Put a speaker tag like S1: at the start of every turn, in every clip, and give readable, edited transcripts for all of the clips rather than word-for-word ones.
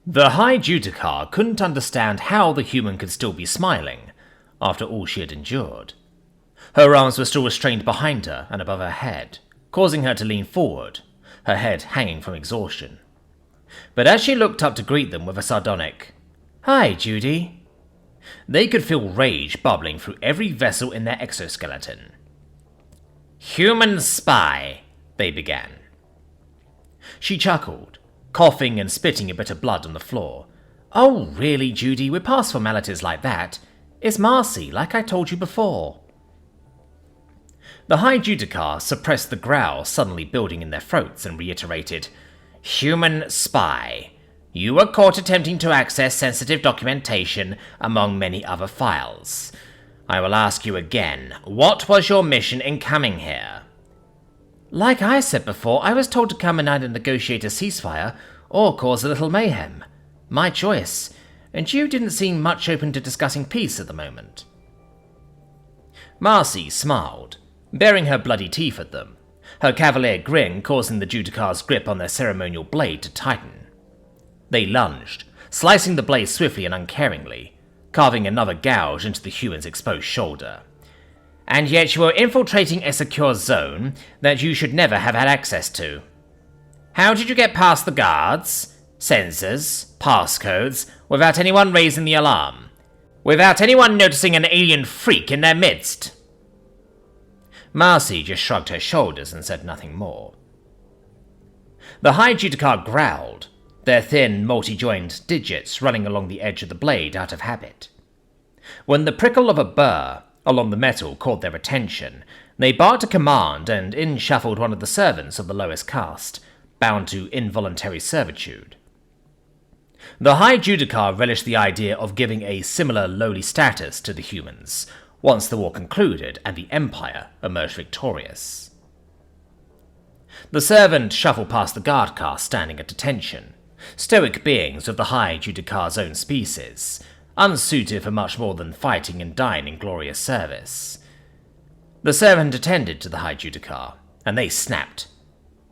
S1: The High Judicar couldn't understand how the human could still be smiling after all she had endured. Her arms were still restrained behind her and above her head, causing her to lean forward, her head hanging from exhaustion. But as she looked up to greet them with a sardonic, "Hi, Judy," they could feel rage bubbling through every vessel in their exoskeleton. "Human spy," they began. She chuckled, coughing and spitting a bit of blood on the floor. "Oh, really, Judy, we're past formalities like that. It's Marcy, like I told you before." The High Judicar suppressed the growl suddenly building in their throats and reiterated, "Human spy. You were caught attempting to access sensitive documentation among many other files. I will ask you again, what was your mission in coming here?" "Like I said before, I was told to come and either negotiate a ceasefire or cause a little mayhem. My choice, and you didn't seem much open to discussing peace at the moment." Marcy smiled, baring her bloody teeth at them, her cavalier grin causing the Judicar's grip on their ceremonial blade to tighten. They lunged, slicing the blade swiftly and uncaringly, carving another gouge into the human's exposed shoulder. "And yet you were infiltrating a secure zone that you should never have had access to. How did you get past the guards, sensors, passcodes, without anyone raising the alarm? Without anyone noticing an alien freak in their midst?" Marcy just shrugged her shoulders and said nothing more. The High Judicar growled, their thin, multi-joined digits running along the edge of the blade out of habit. When the prickle of a burr along the metal caught their attention, they barked a command and in shuffled one of the servants of the lowest caste, bound to involuntary servitude. The High Judicar relished the idea of giving a similar lowly status to the humans, once the war concluded and the Empire emerged victorious. The servant shuffled past the guard caste standing at attention, stoic beings of the High Judicar's own species, unsuited for much more than fighting and dying in glorious service. The servant attended to the High Judicar, and they snapped.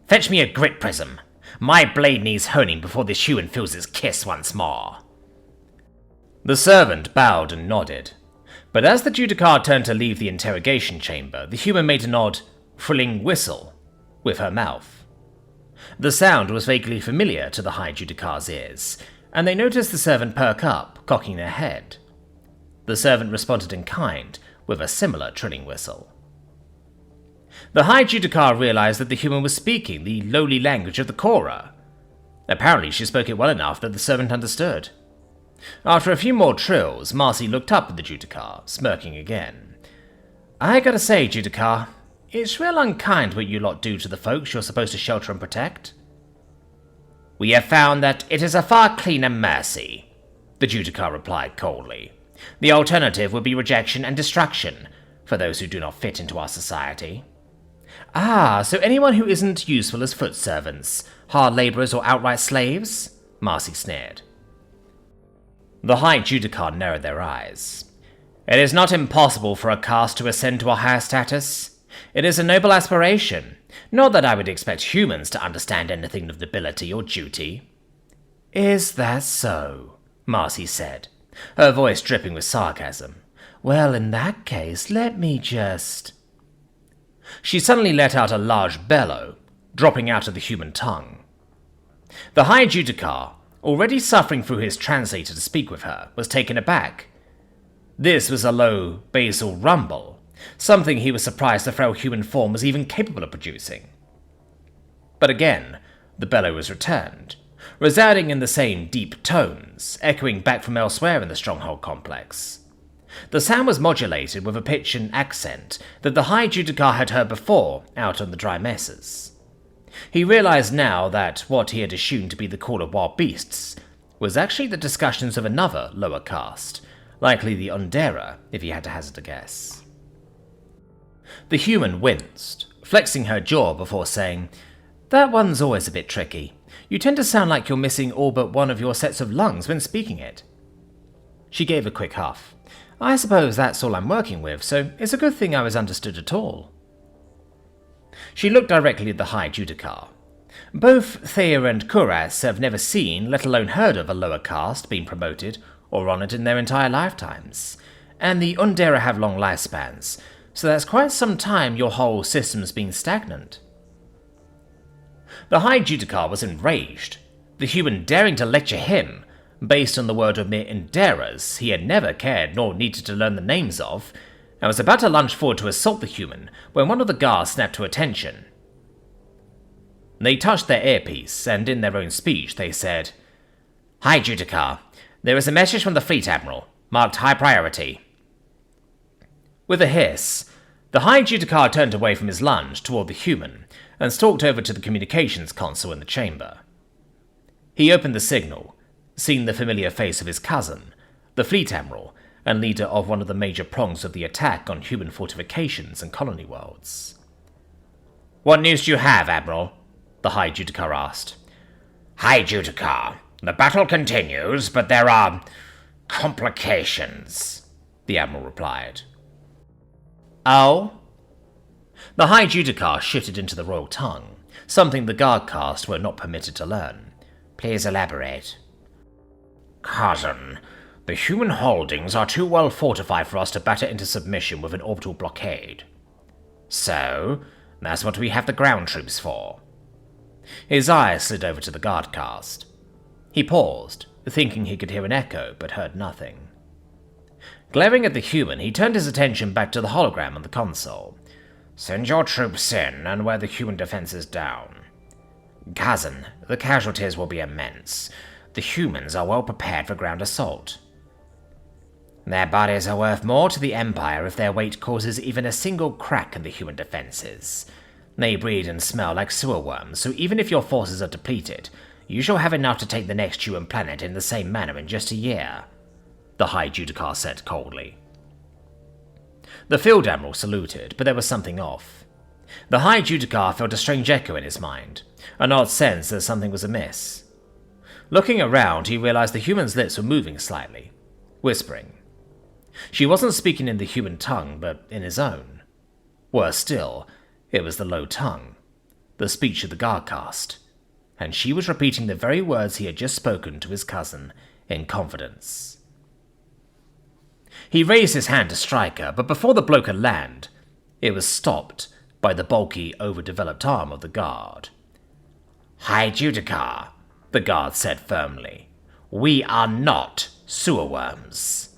S1: "Fetch me a grit prism. My blade needs honing before this human feels its kiss once more." The servant bowed and nodded, but as the Judicar turned to leave the interrogation chamber, the human made an odd, thrilling whistle with her mouth. The sound was vaguely familiar to the High Judicar's ears, and they noticed the servant perk up, cocking their head. The servant responded in kind with a similar trilling whistle. The High Judicar realized that the human was speaking the lowly language of the Kora. Apparently she spoke it well enough that the servant understood. After a few more trills, Marcy looked up at the Judicar, smirking again. "I gotta say, Judicar, it's real unkind what you lot do to the folks you're supposed to shelter and protect." "We have found that it is a far cleaner mercy," the Judicar replied coldly. "The alternative would be rejection and destruction for those who do not fit into our society." "Ah, so anyone who isn't useful as foot servants, hard labourers or outright slaves?" Marcy sneered. The High Judicar narrowed their eyes. "It is not impossible for a caste to ascend to a higher status. It is a noble aspiration. Not that I would expect humans to understand anything of nobility or duty." "Is that so?" Marcy said, her voice dripping with sarcasm. "Well, in that case, let me just—" She suddenly let out a large bellow, dropping out of the human tongue. The High Judicar, already suffering through his translator to speak with her, was taken aback. This was a low, basal rumble, something he was surprised the frail human form was even capable of producing. But again, the bellow was returned, resounding in the same deep tones, echoing back from elsewhere in the Stronghold complex. The sound was modulated with a pitch and accent that the High Judicar had heard before out on the dry mesas. He realized now that what he had assumed to be the call of wild beasts was actually the discussions of another lower caste, likely the Undera, if he had to hazard a guess. The human winced, flexing her jaw before saying, "That one's always a bit tricky. You tend to sound like you're missing all but one of your sets of lungs when speaking it." She gave a quick huff. "I suppose that's all I'm working with, so it's a good thing I was understood at all." She looked directly at the High Judicar. Both Thea and Kuras have never seen, let alone heard of, a lower caste being promoted or honoured in their entire lifetimes. And the Undera have long lifespans, so that's quite some time your whole system's been stagnant. The High Judicar was enraged, the human daring to lecture him, based on the word of mere Underas he had never cared nor needed to learn the names of, and was about to lunge forward to assault the human when one of the guards snapped to attention. They touched their earpiece, and in their own speech they said, "High Judicar, there is a message from the Fleet Admiral, marked high priority." With a hiss, the High Judicar turned away from his lunge toward the human and stalked over to the communications console in the chamber. He opened the signal, seeing the familiar face of his cousin, the Fleet Admiral and leader of one of the major prongs of the attack on human fortifications and colony worlds. "What news do you have, Admiral?" the High Judicar asked. "High Judicar, the battle continues, but there are complications," the Admiral replied. "Oh?" The High Judicar shifted into the royal tongue, something the guard caste were not permitted to learn. "Please elaborate." "Cousin, the human holdings are too well fortified for us to batter into submission with an orbital blockade. So, that's what we have the ground troops for." His eyes slid over to the guard caste. He paused, thinking he could hear an echo, but heard nothing. Glaring at the human, he turned his attention back to the hologram on the console. "Send your troops in and wear the human defenses down. Cousin, the casualties will be immense. The humans are well prepared for ground assault. Their bodies are worth more to the Empire if their weight causes even a single crack in the human defenses. They breed and smell like sewer worms, so even if your forces are depleted, you shall have enough to take the next human planet in the same manner in just a year," the High Judicar said coldly. The Field Admiral saluted, but there was something off. The High Judicar felt a strange echo in his mind, an odd sense that something was amiss. Looking around, he realized the human's lips were moving slightly, whispering. She wasn't speaking in the human tongue, but in his own. Worse still, it was the low tongue, the speech of the guard caste, and she was repeating the very words he had just spoken to his cousin in confidence. He raised his hand to strike her, but before the blow could land, it was stopped by the bulky, overdeveloped arm of the guard. "High Judicar," the guard said firmly, "we are not sewer worms."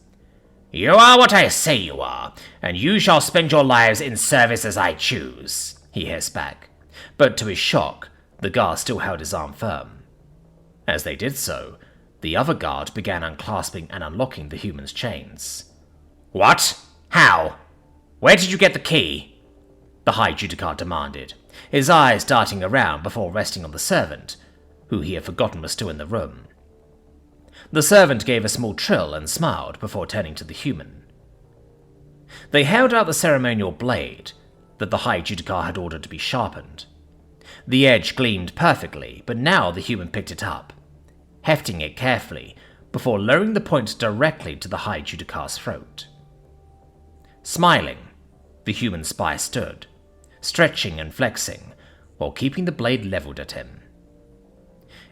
S1: "You are what I say you are, and you shall spend your lives in service as I choose," he hissed back, but to his shock, the guard still held his arm firm. As they did so, the other guard began unclasping and unlocking the human's chains. "What? How? Where did you get the key?" the High Judicar demanded, his eyes darting around before resting on the servant, who he had forgotten was still in the room. The servant gave a small trill and smiled before turning to the human. They held out the ceremonial blade that the High Judicar had ordered to be sharpened. The edge gleamed perfectly, but now the human picked it up, hefting it carefully before lowering the point directly to the High Judicar's throat. Smiling, the human spy stood, stretching and flexing, while keeping the blade leveled at him.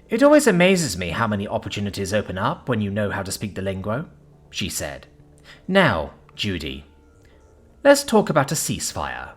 S1: "It always amazes me how many opportunities open up when you know how to speak the lingo," she said. "Now, Judy, let's talk about a ceasefire."